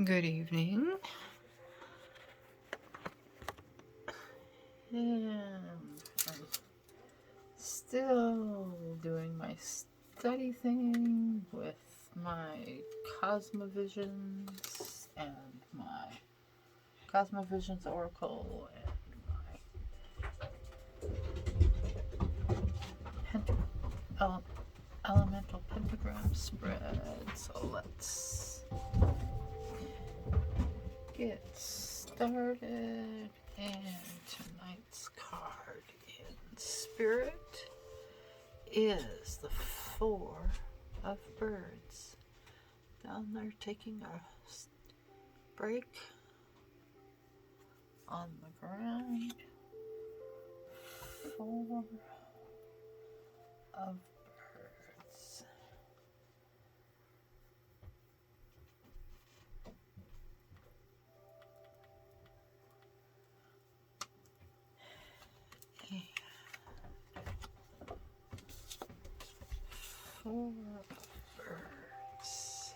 Good evening. And I'm still doing my study thing with my Cosma Visions and my Cosma Visions Oracle and my elemental pentagram spread. So let's get started. And tonight's card in spirit is the Four of Birds. Down there taking a break on the ground. Four of Birds. And Four of Birds.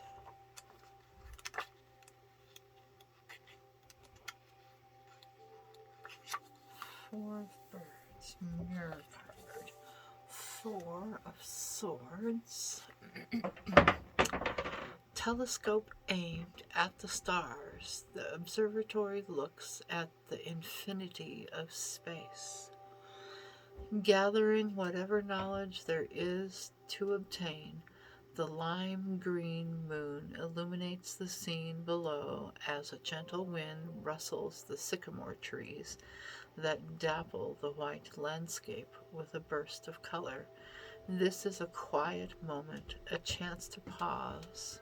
Four of Birds. Mirror card. Four of Swords. Telescope aimed at the stars, the observatory looks at the infinity of space. Gathering whatever knowledge there is to obtain, the lime green moon illuminates the scene below as a gentle wind rustles the sycamore trees that dapple the white landscape with a burst of color. This is a quiet moment, a chance to pause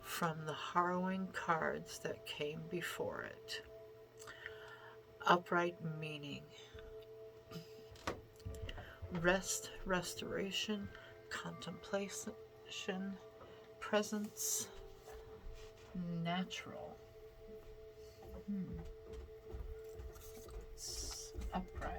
from the harrowing cards that came before it. Upright meaning. Rest, restoration, contemplation, presence, natural. It's upright.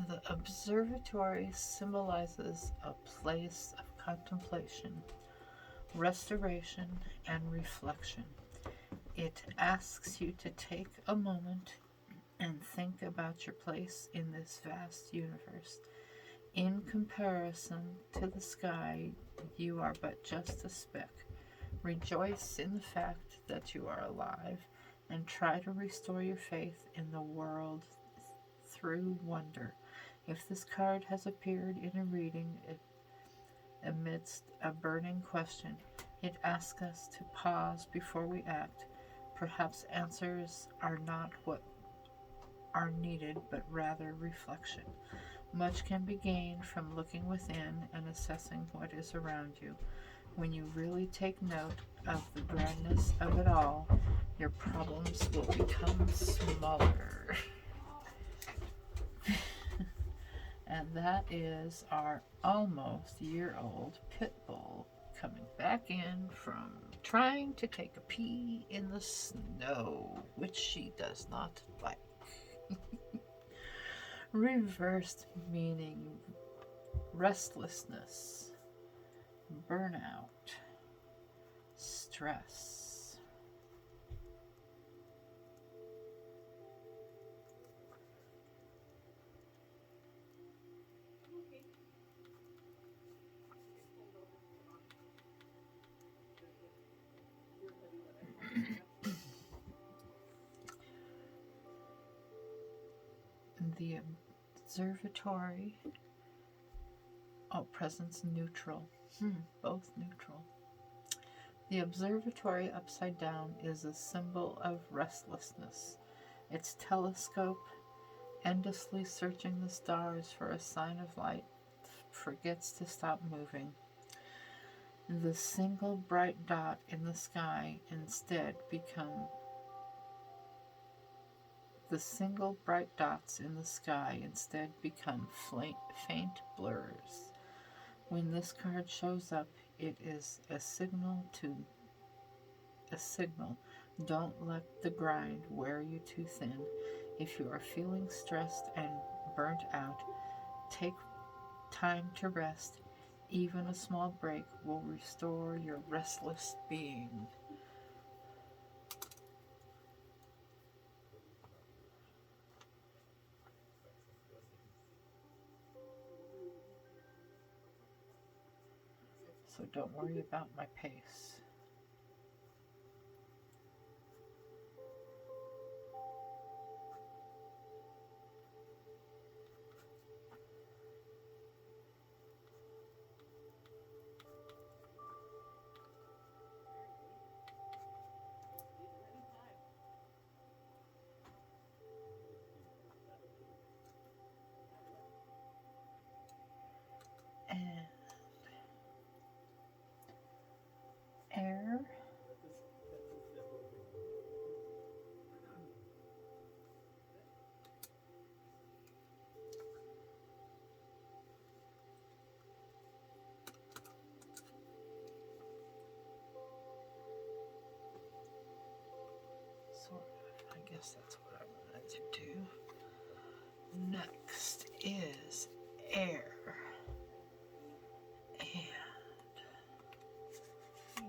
The observatory symbolizes a place of contemplation, restoration, and reflection. It asks you to take a moment and think about your place in this vast universe. In comparison to the sky, you are but just a speck. Rejoice in the fact that you are alive and try to restore your faith in the world through wonder. If this card has appeared in a reading amidst a burning question, it asks us to pause before we act. Perhaps answers are not what are needed, but rather reflection. Much can be gained from looking within and assessing what is around you. When you really take note of the grandness of it all, your problems will become smaller. And that is our almost year-old pit bull coming back in from trying to take a pee in the snow, which she does not like. Reversed meaning restlessness, burnout, stress. The observatory, presence neutral. Both neutral. The observatory upside down is a symbol of restlessness. Its telescope, endlessly searching the stars for a sign of light, forgets to stop moving. The single bright dot in the sky instead becomes The single bright dots in the sky instead become faint blurs. When this card shows up, it is a signal. Don't let the grind wear you too thin. If you are feeling stressed and burnt out, take time to rest. Even a small break will restore your restless being. So don't worry about my pace. And air. Sort of. I guess that's what I wanted to do. Next is air. And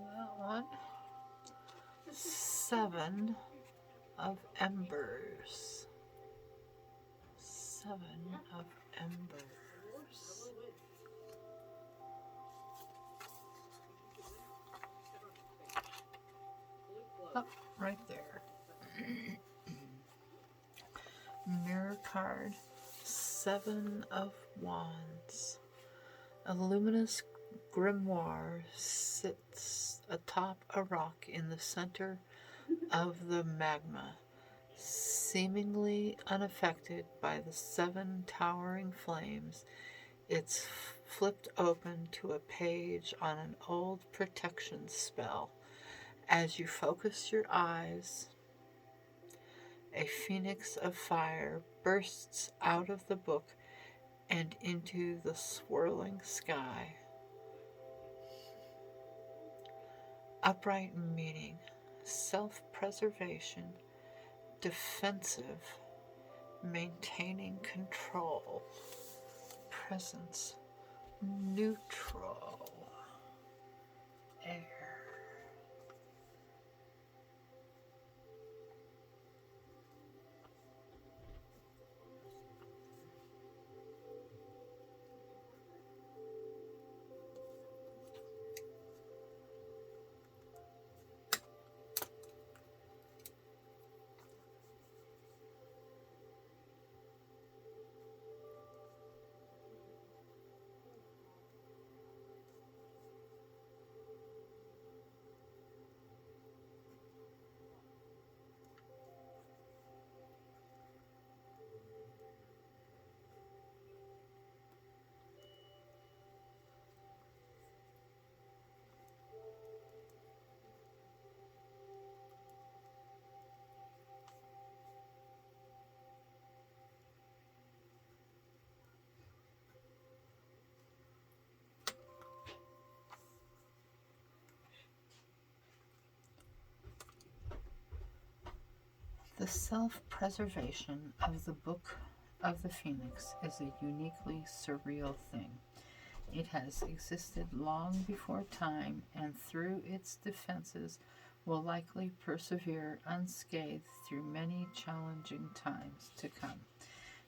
that one. 7 of embers. 7 of embers. Oh, right there. Mirror card. 7 of wands. A luminous grimoire sits atop a rock in the center of the magma, seemingly unaffected by the 7 towering flames. It's flipped open to a page on an old protection spell. As you focus your eyes, a phoenix of fire bursts out of the book and into the swirling sky. Upright meaning, self-preservation, defensive, maintaining control, presence, neutral, air. The self-preservation of the Book of the Phoenix is a uniquely surreal thing. It has existed long before time, and through its defenses will likely persevere unscathed through many challenging times to come.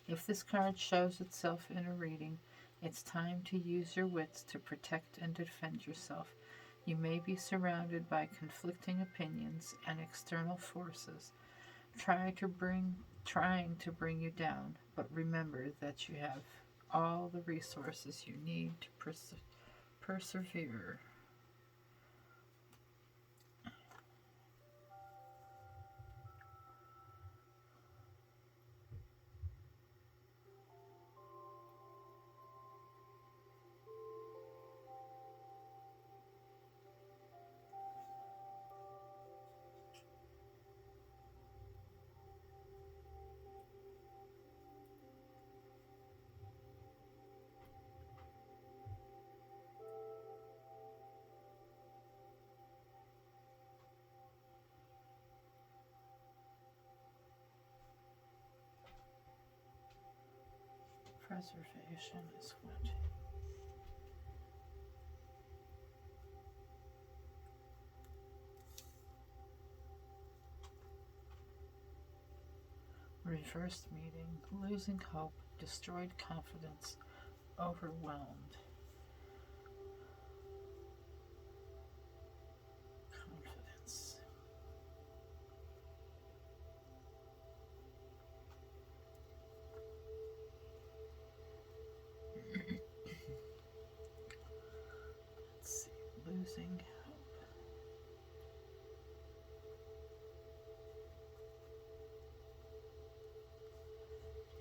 If this card shows itself in a reading, it's time to use your wits to protect and defend yourself. You may be surrounded by conflicting opinions and external forces trying to bring you down, but remember that you have all the resources you need to persevere. Preservation is what? Reversed meaning, losing hope, destroyed confidence, overwhelmed. Confidence. Let's see, losing hope.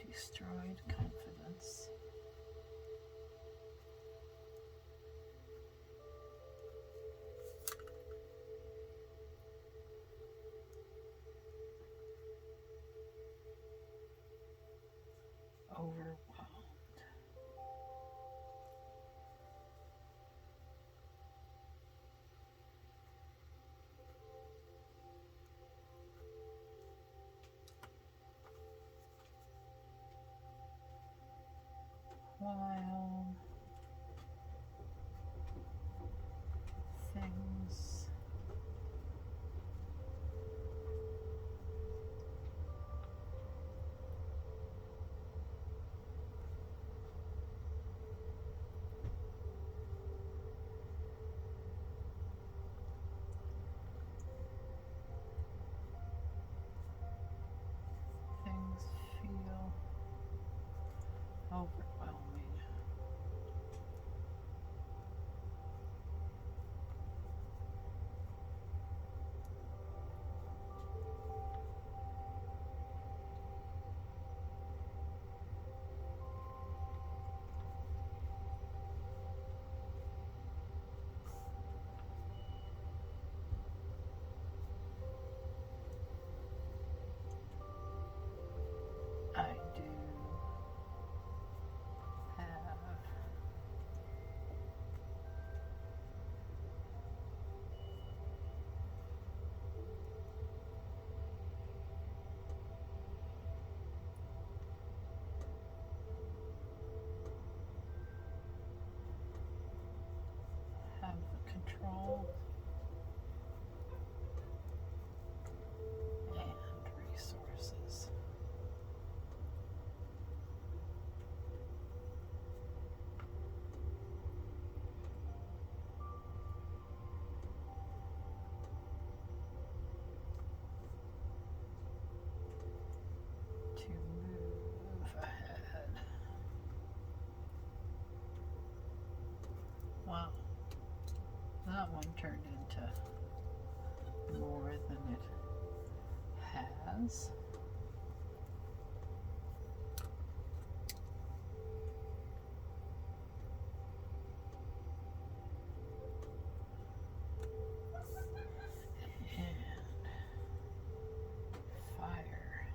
Destroyed confidence. Overwhelmed. While things feel overwhelming. I do have the control and resources. To move ahead. Wow, that one turned into more than it has. And fire.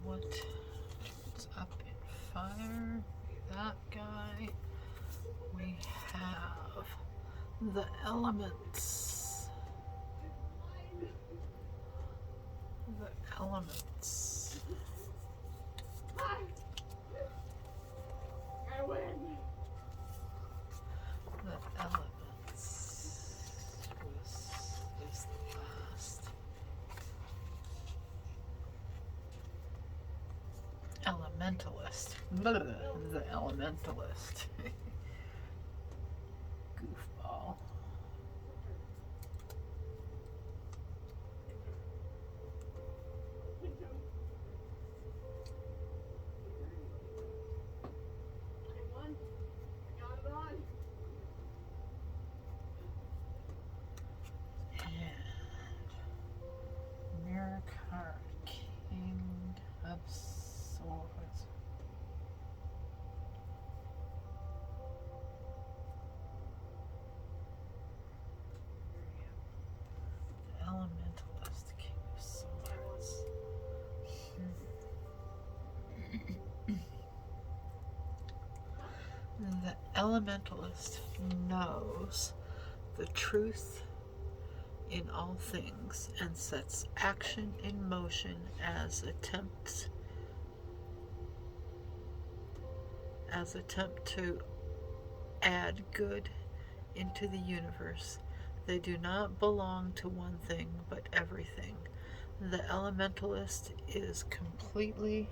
What is up in fire? That guy. We have the elements. The elements. I win. The elements is the last. Elementalist. The elementalist. Goofball. King of Swords. The Elementalist, King of Swords. The Elementalist knows the truth in all things and sets action in motion as attempts as attempt to add good into the universe. They do not belong to one thing but everything. The elementalist is completely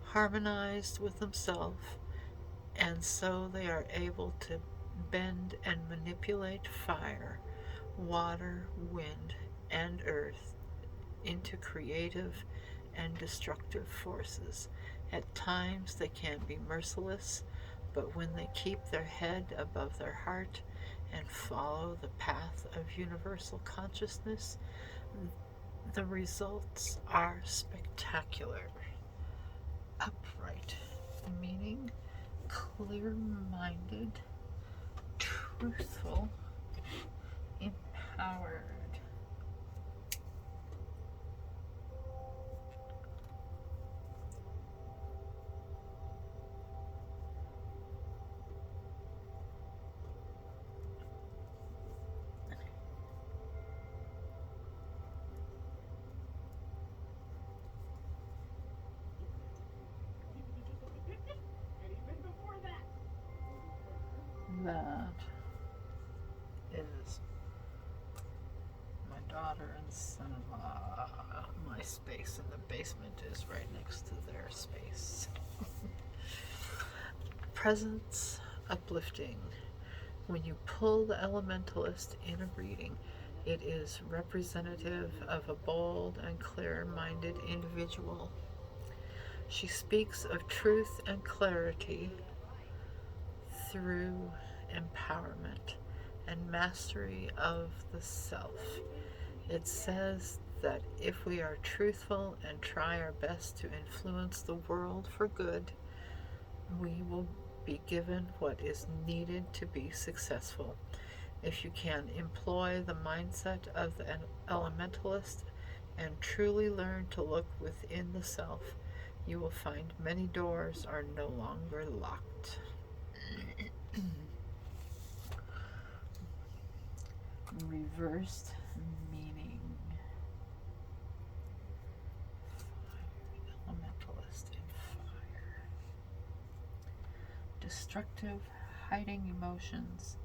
harmonized with himself, and so they are able to bend and manipulate fire, water, wind, and earth into creative and destructive forces. At times they can be merciless, but when they keep their head above their heart and follow the path of universal consciousness, the results are spectacular. Upright, meaning clear-minded, truthful, empowered. That is my daughter and son-in-law. My space in the basement is right next to their space. Presence uplifting. When you pull the elementalist in a reading, it is representative of a bold and clear-minded individual. She speaks of truth and clarity through empowerment and mastery of the self. It says that if we are truthful and try our best to influence the world for good, we will be given what is needed to be successful. If you can employ the mindset of the elementalist and truly learn to look within the self, you will find many doors are no longer locked. Reversed meaning. Fire. Elementalist in fire. Destructive, hiding emotions.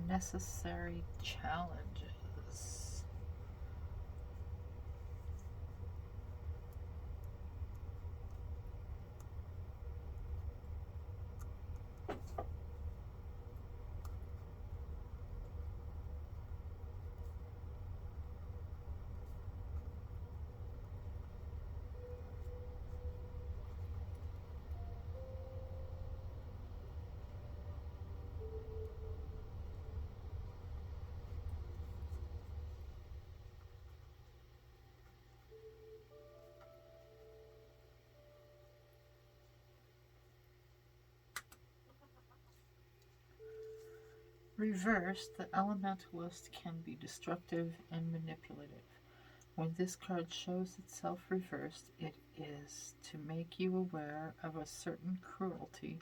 Necessary challenges. Reversed, the elementalist can be destructive and manipulative. When this card shows itself reversed, it is to make you aware of a certain cruelty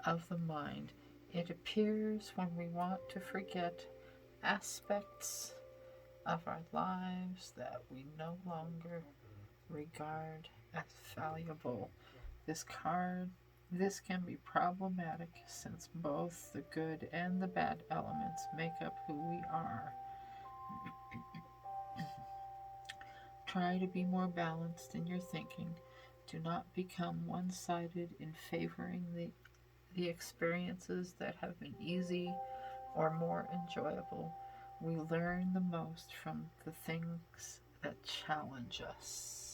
of the mind. It appears when we want to forget aspects of our lives that we no longer regard as valuable. This can be problematic since both the good and the bad elements make up who we are. Try to be more balanced in your thinking. Do not become one-sided in favoring the experiences that have been easy or more enjoyable. We learn the most from the things that challenge us.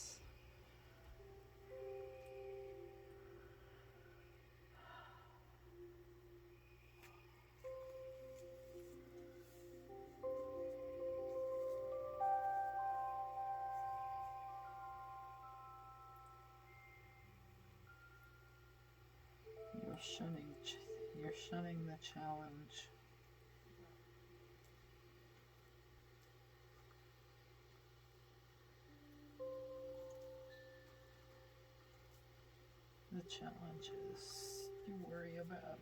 You're shunning the challenge. The challenges you worry about.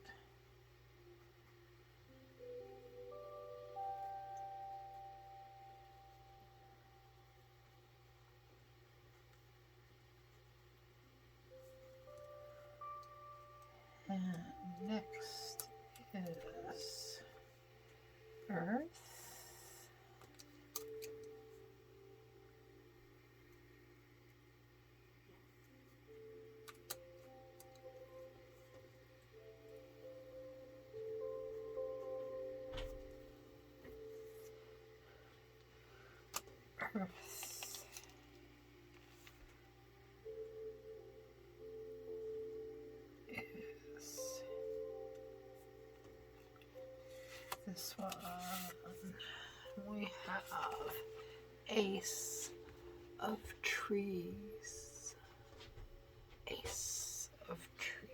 And next is Earth. Earth. Is this one. We have Ace of Trees. Ace of Trees.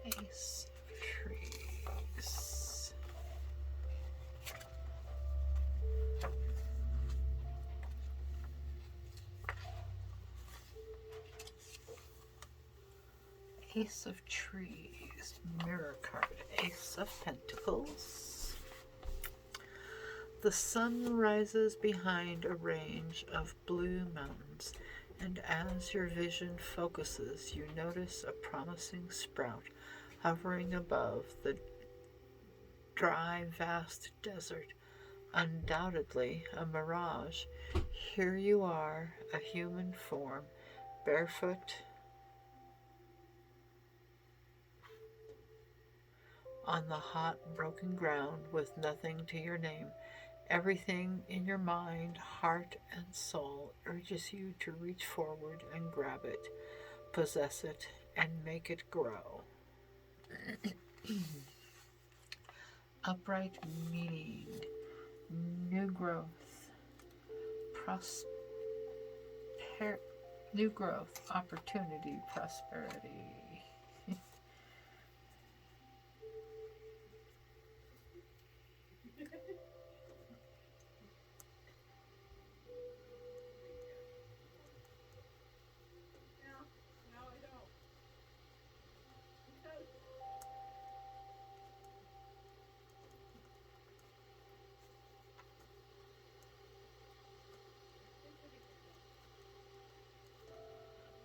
Ace of Trees. Ace of Trees, mirror card, Ace of Pentacles. The sun rises behind a range of blue mountains, and as your vision focuses, you notice a promising sprout hovering above the dry, vast desert. Undoubtedly a mirage. Here you are, a human form, barefoot on the hot, broken ground with nothing to your name. Everything in your mind, heart, and soul urges you to reach forward and grab it, possess it, and make it grow. Upright meaning, new growth, new growth, opportunity, prosperity.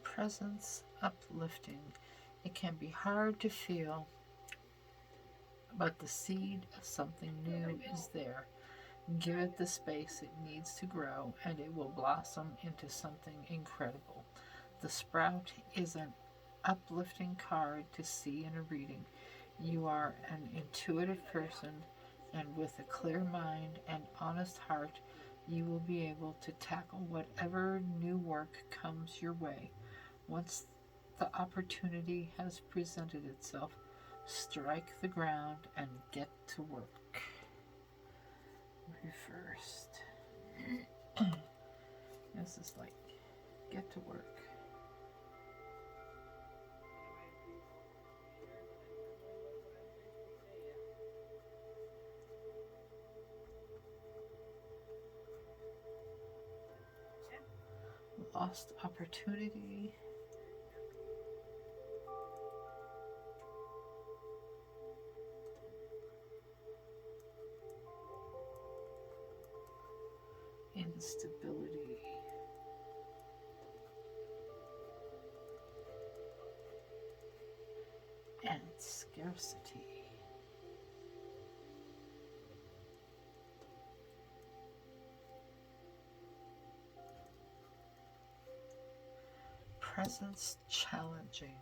Presence uplifting. It can be hard to feel, but the seed of something new is there. Give it the space it needs to grow, and it will blossom into something incredible. The sprout is an uplifting card to see in a reading. You are an intuitive person, and with a clear mind and honest heart, you will be able to tackle whatever new work comes your way. Once the opportunity has presented itself, strike the ground and get to work. Reversed. This is like, get to work. Lost opportunity. Instability. And scarcity. Presence challenging.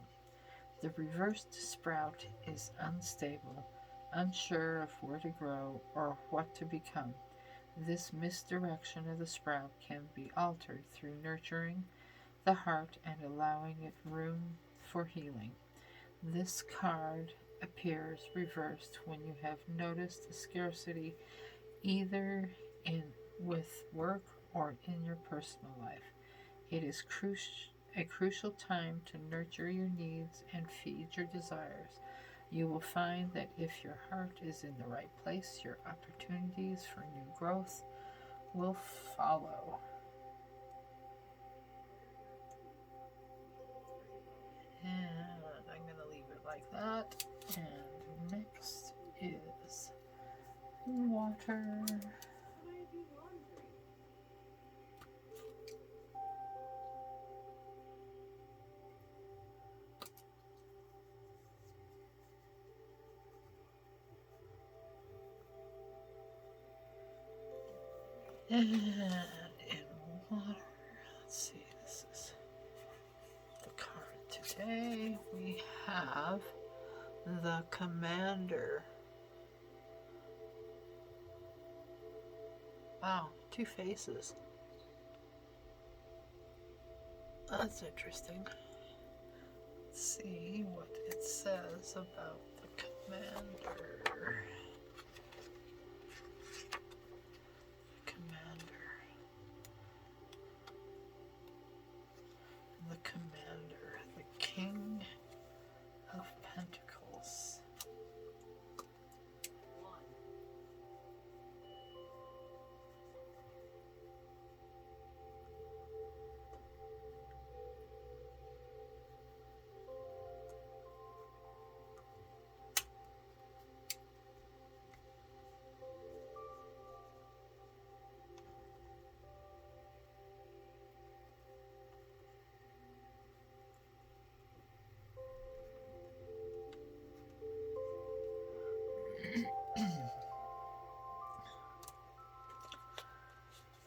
The reversed sprout is unstable, unsure of where to grow or what to become. This misdirection of the sprout can be altered through nurturing the heart and allowing it room for healing. This card appears reversed when you have noticed the scarcity either with work or in your personal life. It is a crucial time to nurture your needs and feed your desires. You will find that if your heart is in the right place, your opportunities for new growth will follow. And I'm going to leave it like that. And next is water. And in water, let's see, this is the card today. We have the Commander. Wow, two faces. That's interesting. Let's see what it says about the Commander. The Commander, the King of Pentacles.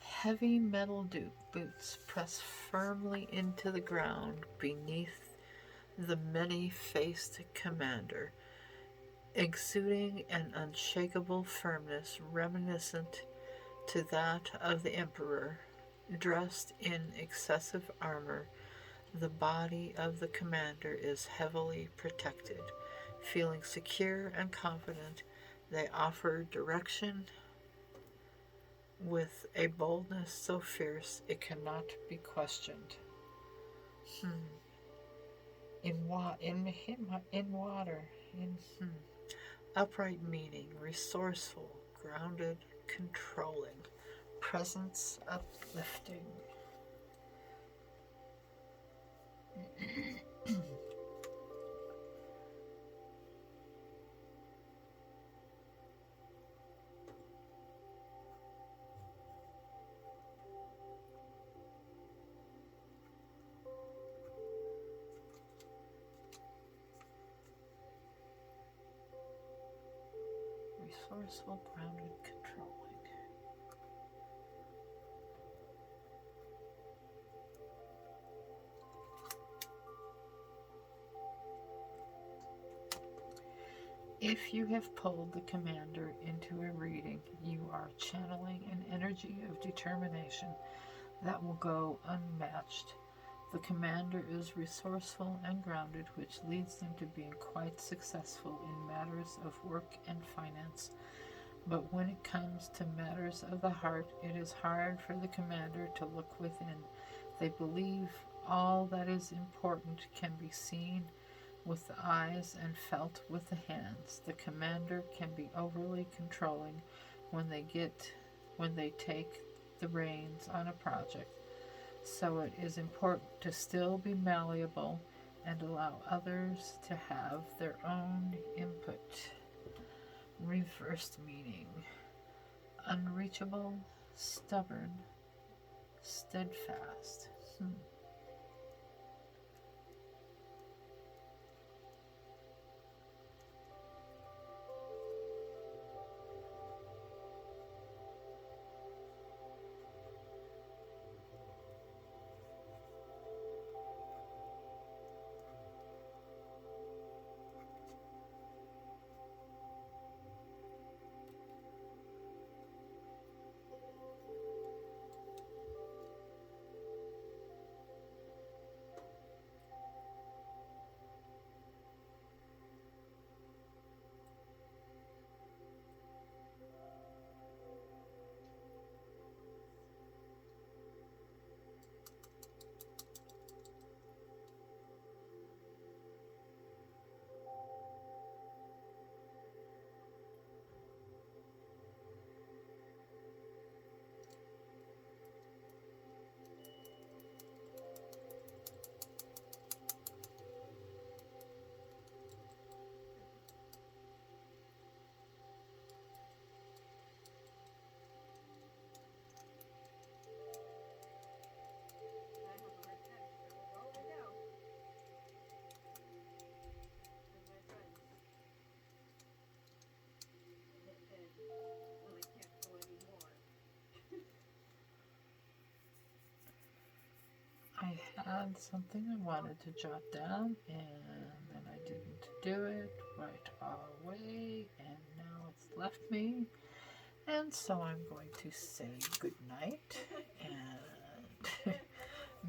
Heavy metal boots press firmly into the ground beneath the many-faced Commander, exuding an unshakable firmness reminiscent to that of the Emperor. Dressed in excessive armor, the body of the Commander is heavily protected. Feeling secure and confident, they offer direction with a boldness so fierce it cannot be questioned. In water, upright meaning, resourceful, grounded, controlling, presence uplifting. Resourceful, grounded, controlling. If you have pulled the Commander into a reading, you are channeling an energy of determination that will go unmatched. The Commander is resourceful and grounded, which leads them to being quite successful in matters of work and finance. But when it comes to matters of the heart, it is hard for the Commander to look within. They believe all that is important can be seen with the eyes and felt with the hands. The Commander can be overly controlling when they take the reins on a project. So it is important to still be malleable and allow others to have their own input. Reversed meaning: unreachable, stubborn, steadfast. I had something I wanted to jot down, and then I didn't do it right away, and now it's left me. And so I'm going to say good night, and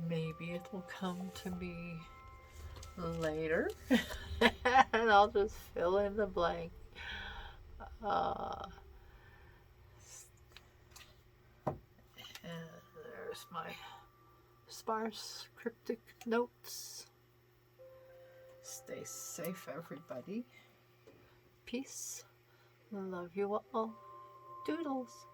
maybe it will come to me later, and I'll just fill in the blank. And there's my sparse cryptic notes. Stay safe, everybody. Peace. Love you all. Doodles.